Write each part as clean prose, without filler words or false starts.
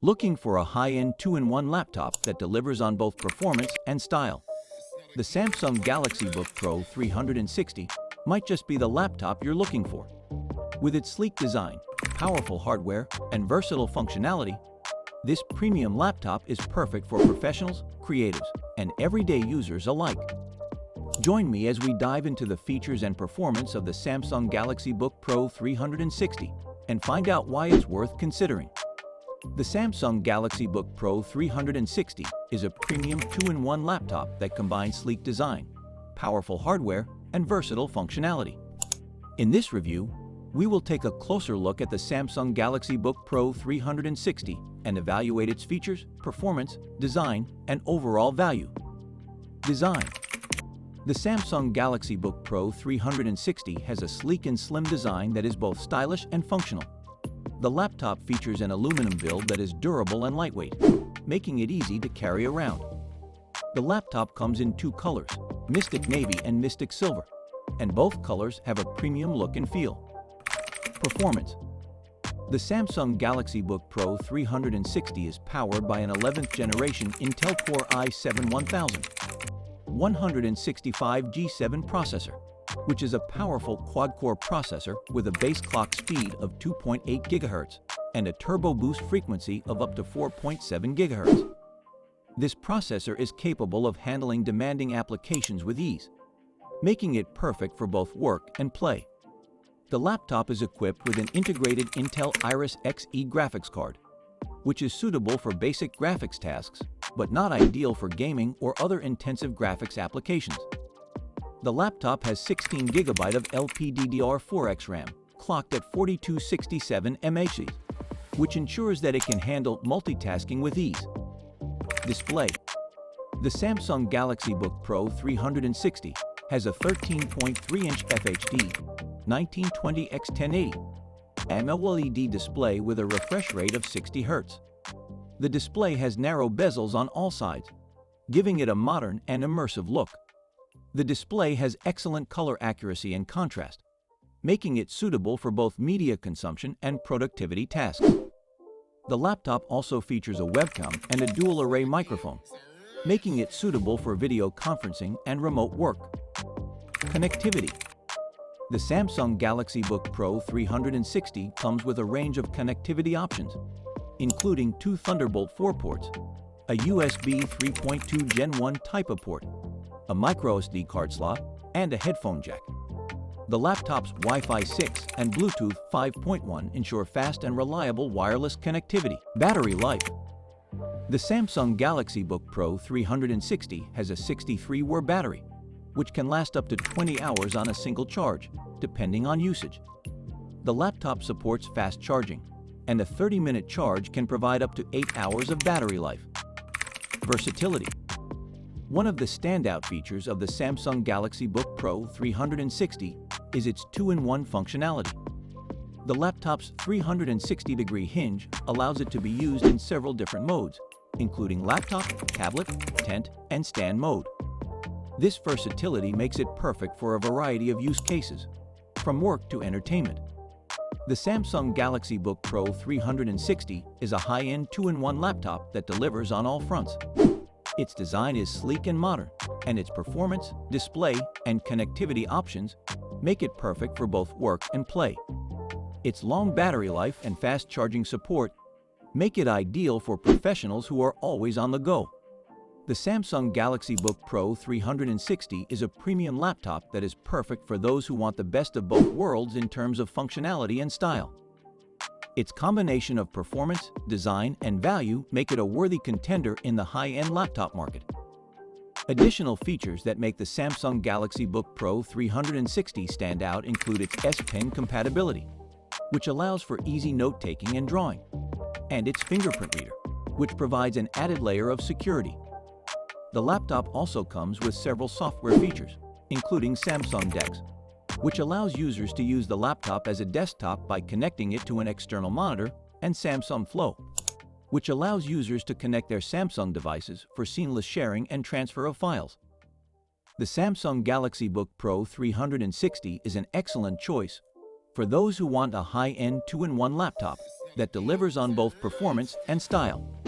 Looking for a high-end 2-in-1 laptop that delivers on both performance and style? The Samsung Galaxy Book Pro 360 might just be the laptop you're looking for. With its sleek design, powerful hardware, and versatile functionality, this premium laptop is perfect for professionals, creatives, and everyday users alike. Join me as we dive into the features and performance of the Samsung Galaxy Book Pro 360 and find out why it's worth considering. The Samsung Galaxy Book Pro 360 is a premium 2-in-1 laptop that combines sleek design, powerful hardware, and versatile functionality. In this review, we will take a closer look at the Samsung Galaxy Book Pro 360 and evaluate its features, performance, design, and overall value. Design. The Samsung Galaxy Book Pro 360 has a sleek and slim design that is both stylish and functional. The laptop features an aluminum build that is durable and lightweight, making it easy to carry around. The laptop comes in two colors, Mystic Navy and Mystic Silver, and both colors have a premium look and feel. Performance. The Samsung Galaxy Book Pro 360 is powered by an 11th generation Intel Core i7-1000, 165 G7 processor, which is a powerful quad-core processor with a base clock speed of 2.8 GHz and a turbo boost frequency of up to 4.7 GHz. This processor is capable of handling demanding applications with ease, making it perfect for both work and play. The laptop is equipped with an integrated Intel Iris Xe graphics card, which is suitable for basic graphics tasks, but not ideal for gaming or other intensive graphics applications. The laptop has 16 GB of LPDDR4X RAM, clocked at 4267 mHz, which ensures that it can handle multitasking with ease. Display. The Samsung Galaxy Book Pro 360 has a 13.3-inch FHD 1920x1080 AMOLED display with a refresh rate of 60 Hz. The display has narrow bezels on all sides, giving it a modern and immersive look. The display has excellent color accuracy and contrast, making it suitable for both media consumption and productivity tasks. The laptop also features a webcam and a dual-array microphone, making it suitable for video conferencing and remote work. Connectivity. The Samsung Galaxy Book Pro 360 comes with a range of connectivity options, including two Thunderbolt 4 ports, a USB 3.2 Gen 1 Type-A port, a microSD card slot, and a headphone jack. The laptop's Wi-Fi 6 and Bluetooth 5.1 ensure fast and reliable wireless connectivity. Battery life. The Samsung Galaxy Book Pro 360 has a 63-hour battery, which can last up to 20 hours on a single charge, depending on usage. The laptop supports fast charging, and a 30-minute charge can provide up to 8 hours of battery life. Versatility. One of the standout features of the Samsung Galaxy Book Pro 360 is its 2-in-1 functionality. The laptop's 360-degree hinge allows it to be used in several different modes, including laptop, tablet, tent, and stand mode. This versatility makes it perfect for a variety of use cases, from work to entertainment. The Samsung Galaxy Book Pro 360 is a high-end 2-in-1 laptop that delivers on all fronts. Its design is sleek and modern, and its performance, display, and connectivity options make it perfect for both work and play. Its long battery life and fast charging support make it ideal for professionals who are always on the go. The Samsung Galaxy Book Pro 360 is a premium laptop that is perfect for those who want the best of both worlds in terms of functionality and style. Its combination of performance, design, and value make it a worthy contender in the high-end laptop market. Additional features that make the Samsung Galaxy Book Pro 360 stand out include its S Pen compatibility, which allows for easy note-taking and drawing, and its fingerprint reader, which provides an added layer of security. The laptop also comes with several software features, including Samsung DeX, which allows users to use the laptop as a desktop by connecting it to an external monitor, and Samsung Flow, which allows users to connect their Samsung devices for seamless sharing and transfer of files. The Samsung Galaxy Book Pro 360 is an excellent choice for those who want a high-end 2-in-1 laptop that delivers on both performance and style.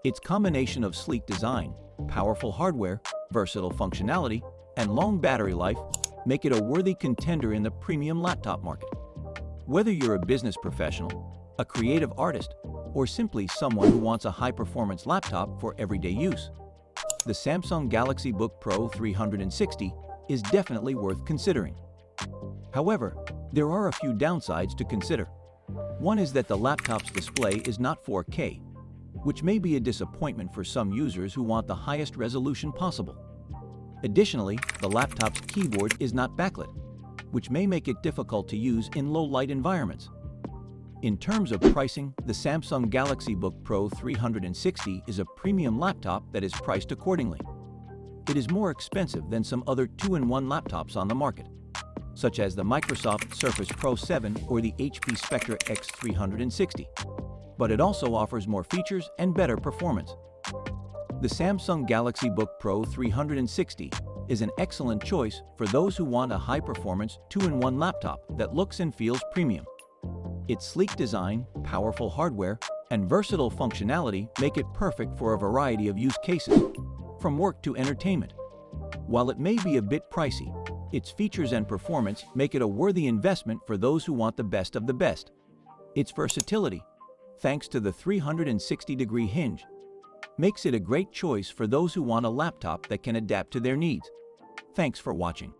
Its combination of sleek design, powerful hardware, versatile functionality, and long battery life make it a worthy contender in the premium laptop market. Whether you're a business professional, a creative artist, or simply someone who wants a high-performance laptop for everyday use, the Samsung Galaxy Book Pro 360 is definitely worth considering. However, there are a few downsides to consider. One is that the laptop's display is not 4K, which may be a disappointment for some users who want the highest resolution possible. Additionally, the laptop's keyboard is not backlit, which may make it difficult to use in low-light environments. In terms of pricing, the Samsung Galaxy Book Pro 360 is a premium laptop that is priced accordingly. It is more expensive than some other 2-in-1 laptops on the market, such as the Microsoft Surface Pro 7 or the HP Spectre X360, but it also offers more features and better performance. The Samsung Galaxy Book Pro 360 is an excellent choice for those who want a high-performance 2-in-1 laptop that looks and feels premium. Its sleek design, powerful hardware, and versatile functionality make it perfect for a variety of use cases, from work to entertainment. While it may be a bit pricey, its features and performance make it a worthy investment for those who want the best of the best. Its versatility, thanks to the 360-degree hinge, makes it a great choice for those who want a laptop that can adapt to their needs. Thanks for watching.